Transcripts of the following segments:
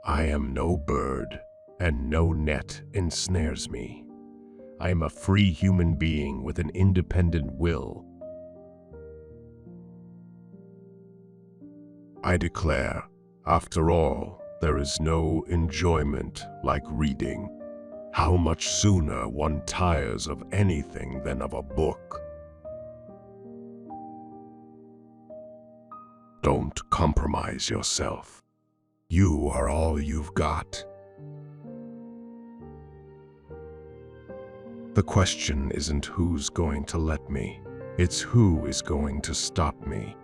I am no bird, and no net ensnares me. I am a free human being with an independent will. I declare, after all, there is no enjoyment like reading. How much sooner one tires of anything than of a book. Don't compromise yourself. You are all you've got. The question isn't who's going to let me, it's who is going to stop me.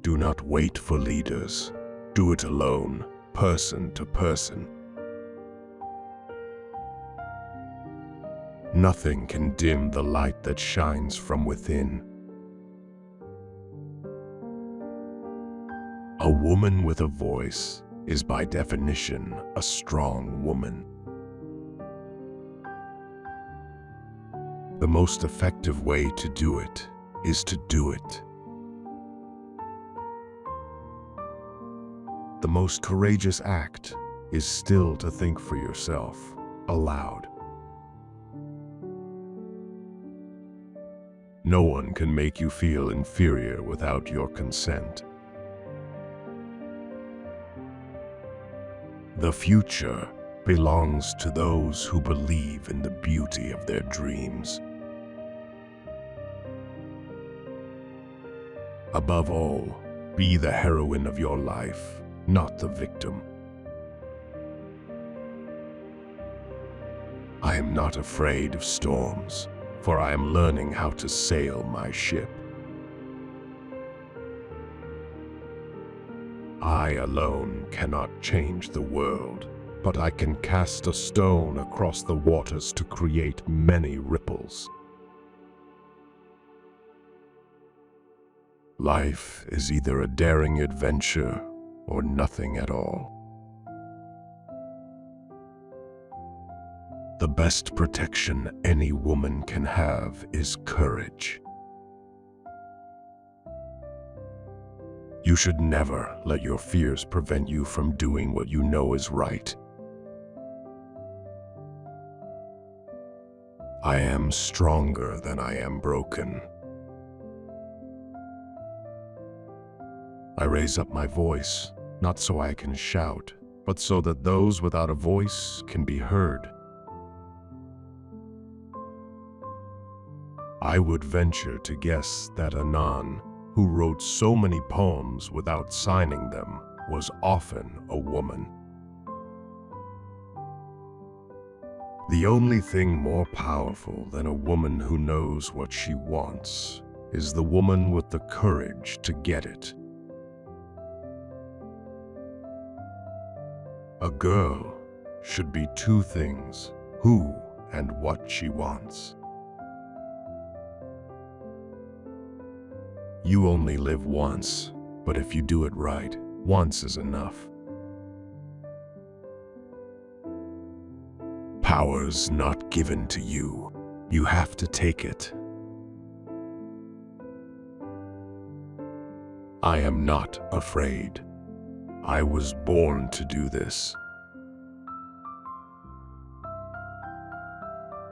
Do not wait for leaders. Do it alone, person to person. Nothing can dim the light that shines from within. A woman with a voice is by definition a strong woman. The most effective way to do it is to do it. The most courageous act is still to think for yourself, aloud. No one can make you feel inferior without your consent. The future belongs to those who believe in the beauty of their dreams. Above all, be the heroine of your life, not the victim. I am not afraid of storms, for I am learning how to sail my ship. I alone cannot change the world, but I can cast a stone across the waters to create many ripples. Life is either a daring adventure or nothing at all. The best protection any woman can have is courage. You should never let your fears prevent you from doing what you know is right. I am stronger than I am broken. I raise up my voice, not so I can shout, but so that those without a voice can be heard. I would venture to guess that Anan, who wrote so many poems without signing them, was often a woman. The only thing more powerful than a woman who knows what she wants is the woman with the courage to get it. A girl should be two things, who and what she wants. You only live once, but if you do it right, once is enough. Power's not given to you. You have to take it. I am not afraid. I was born to do this.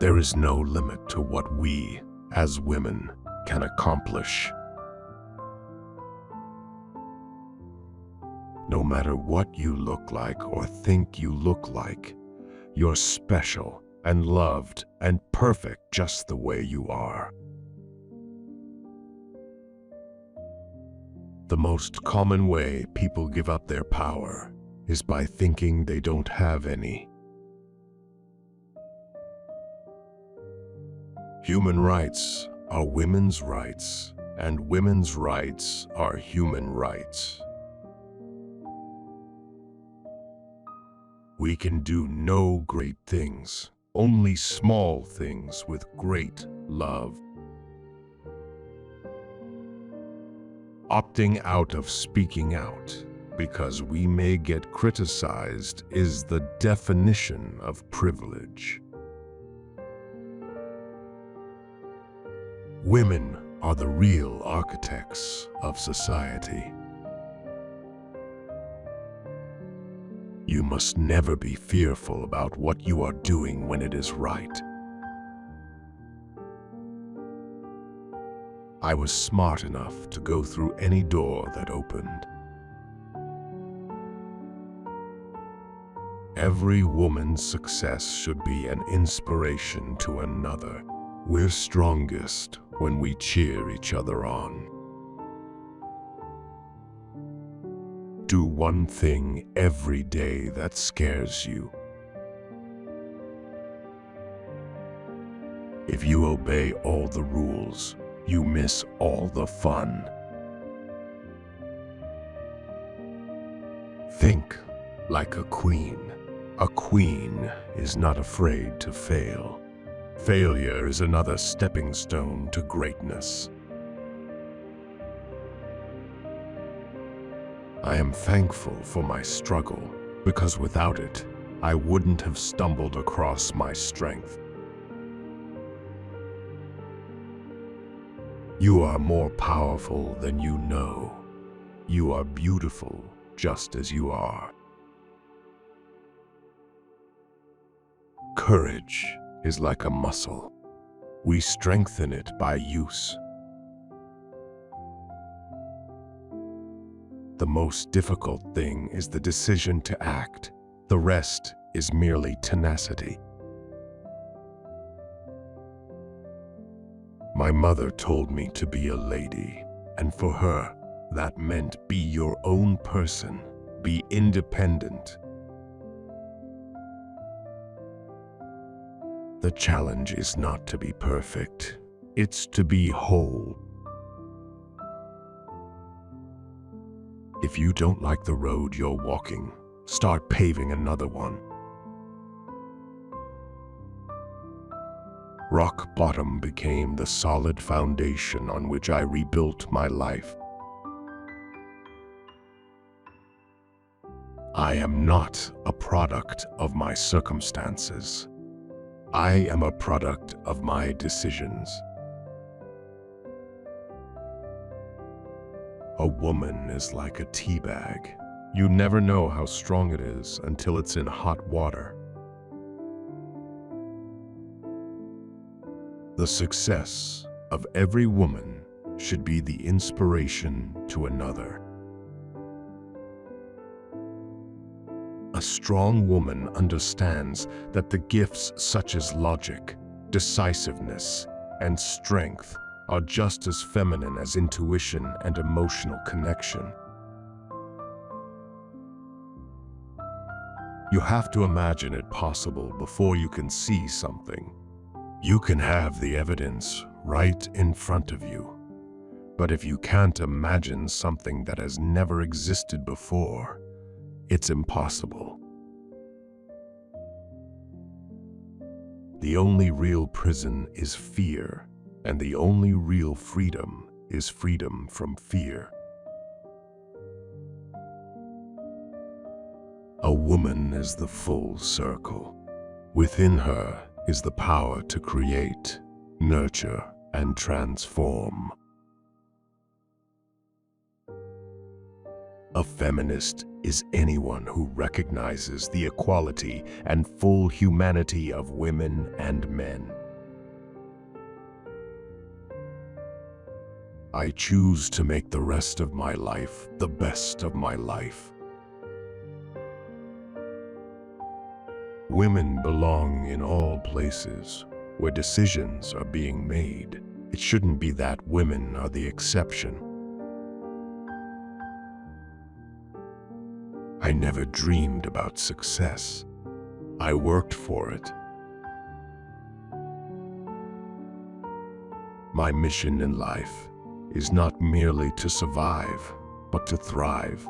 There is no limit to what we, as women, can accomplish. No matter what you look like or think you look like, you're special and loved and perfect just the way you are. The most common way people give up their power is by thinking they don't have any. Human rights are women's rights, and women's rights are human rights. We can do no great things, only small things with great love. Opting out of speaking out because we may get criticized is the definition of privilege. Women are the real architects of society. You must never be fearful about what you are doing when it is right. I was smart enough to go through any door that opened. Every woman's success should be an inspiration to another. We're strongest when we cheer each other on. Do one thing every day that scares you. If you obey all the rules, you miss all the fun. Think like a queen. A queen is not afraid to fail. Failure is another stepping stone to greatness. I am thankful for my struggle, because without it, I wouldn't have stumbled across my strength. You are more powerful than you know. You are beautiful just as you are. Courage is like a muscle. We strengthen it by use. The most difficult thing is the decision to act. The rest is merely tenacity. My mother told me to be a lady, and for her, that meant be your own person, be independent. The challenge is not to be perfect, it's to be whole. If you don't like the road you're walking, start paving another one. Rock bottom became the solid foundation on which I rebuilt my life. I am not a product of my circumstances. I am a product of my decisions. A woman is like a tea bag. You never know how strong it is until it's in hot water. The success of every woman should be the inspiration to another. A strong woman understands that the gifts such as logic, decisiveness, and strength are just as feminine as intuition and emotional connection. You have to imagine it possible before you can see something. You can have the evidence right in front of you, but if you can't imagine something that has never existed before, it's impossible. The only real prison is fear, and the only real freedom is freedom from fear. A woman is the full circle. Within her is the power to create, nurture, and transform. A feminist is anyone who recognizes the equality and full humanity of women and men. I choose to make the rest of my life the best of my life. Women belong in all places where decisions are being made. It shouldn't be that women are the exception. I never dreamed about success. I worked for it. My mission in life is not merely to survive, but to thrive.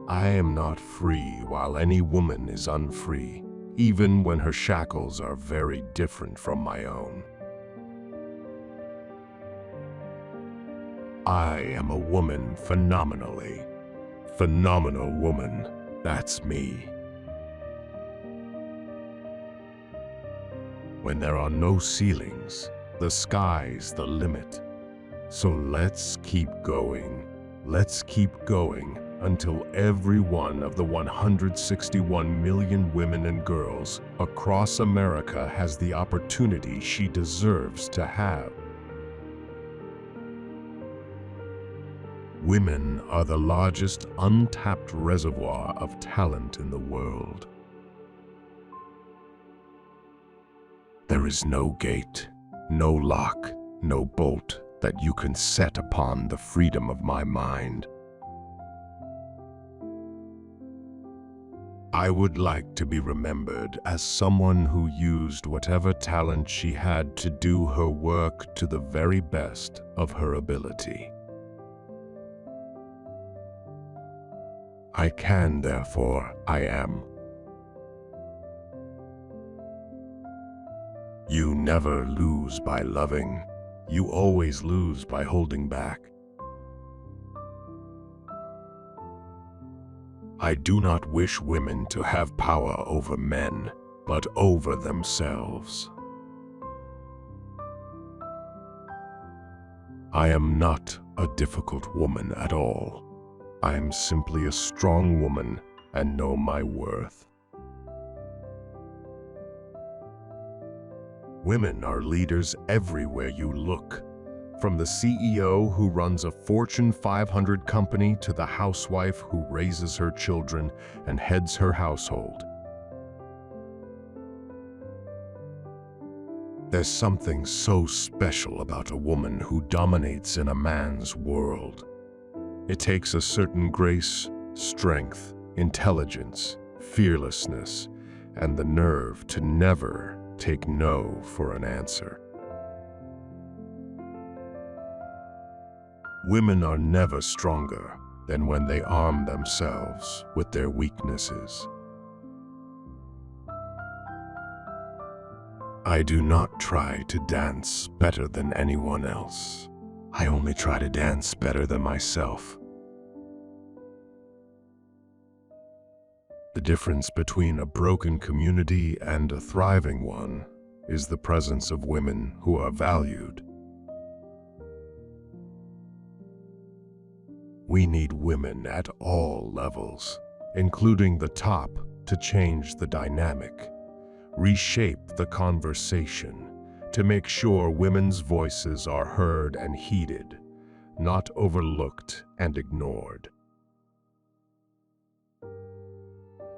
I am not free while any woman is unfree, even when her shackles are very different from my own. I am a woman phenomenally. Phenomenal woman, that's me. When there are no ceilings, the sky's the limit. So let's keep going. Let's keep going until every one of the 161 million women and girls across America has the opportunity she deserves to have. Women are the largest untapped reservoir of talent in the world. There is no gate, no lock, no bolt that you can set upon the freedom of my mind. I would like to be remembered as someone who used whatever talent she had to do her work to the very best of her ability. I can, therefore, I am. You never lose by loving. You always lose by holding back. I do not wish women to have power over men, but over themselves. I am not a difficult woman at all. I am simply a strong woman and know my worth. Women are leaders everywhere you look, from the CEO who runs a Fortune 500 company to the housewife who raises her children and heads her household. There's something so special about a woman who dominates in a man's world. It takes a certain grace, strength, intelligence, fearlessness, and the nerve to never take no for an answer. Women are never stronger than when they arm themselves with their weaknesses. I do not try to dance better than anyone else. I only try to dance better than myself. The difference between a broken community and a thriving one is the presence of women who are valued. We need women at all levels, including the top, to change the dynamic, reshape the conversation, to make sure women's voices are heard and heeded, not overlooked and ignored.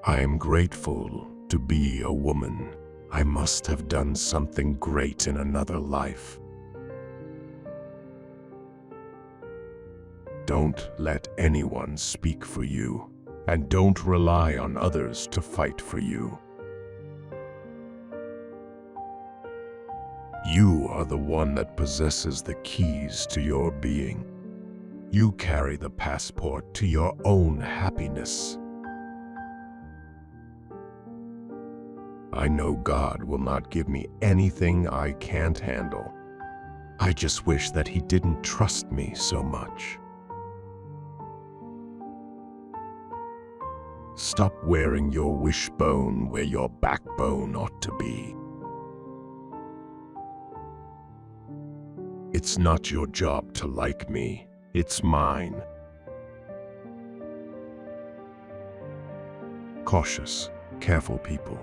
I am grateful to be a woman. I must have done something great in another life. Don't let anyone speak for you, and don't rely on others to fight for you. You are the one that possesses the keys to your being. You carry the passport to your own happiness. I know God will not give me anything I can't handle. I just wish that He didn't trust me so much. Stop wearing your wishbone where your backbone ought to be. It's not your job to like me, it's mine. Cautious, careful people,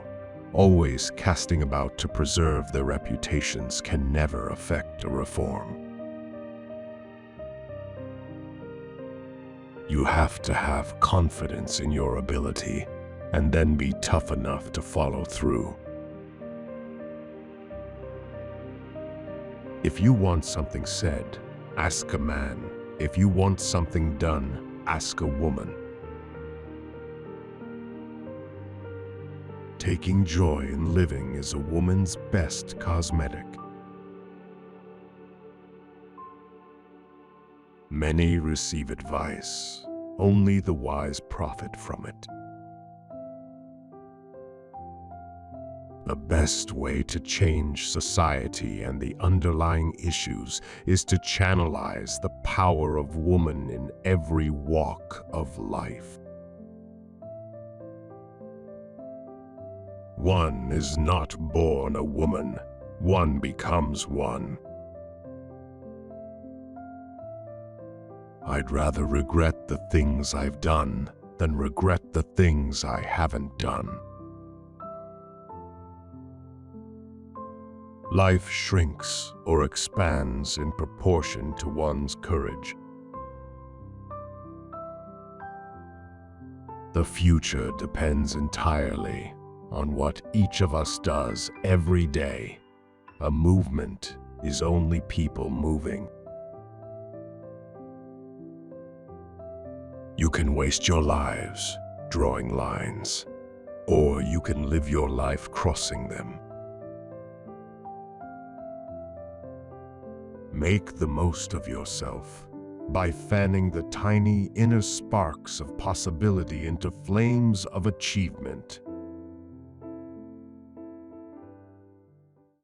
always casting about to preserve their reputations, can never affect a reform. You have to have confidence in your ability and then be tough enough to follow through. If you want something said, ask a man. If you want something done, ask a woman. Taking joy in living is a woman's best cosmetic. Many receive advice, only the wise profit from it. The best way to change society and the underlying issues is to channelize the power of woman in every walk of life. One is not born a woman, one becomes one. I'd rather regret the things I've done than regret the things I haven't done. Life shrinks or expands in proportion to one's courage. The future depends entirely on what each of us does every day. A movement is only people moving. You can waste your lives drawing lines, or you can live your life crossing them. Make the most of yourself by fanning the tiny inner sparks of possibility into flames of achievement.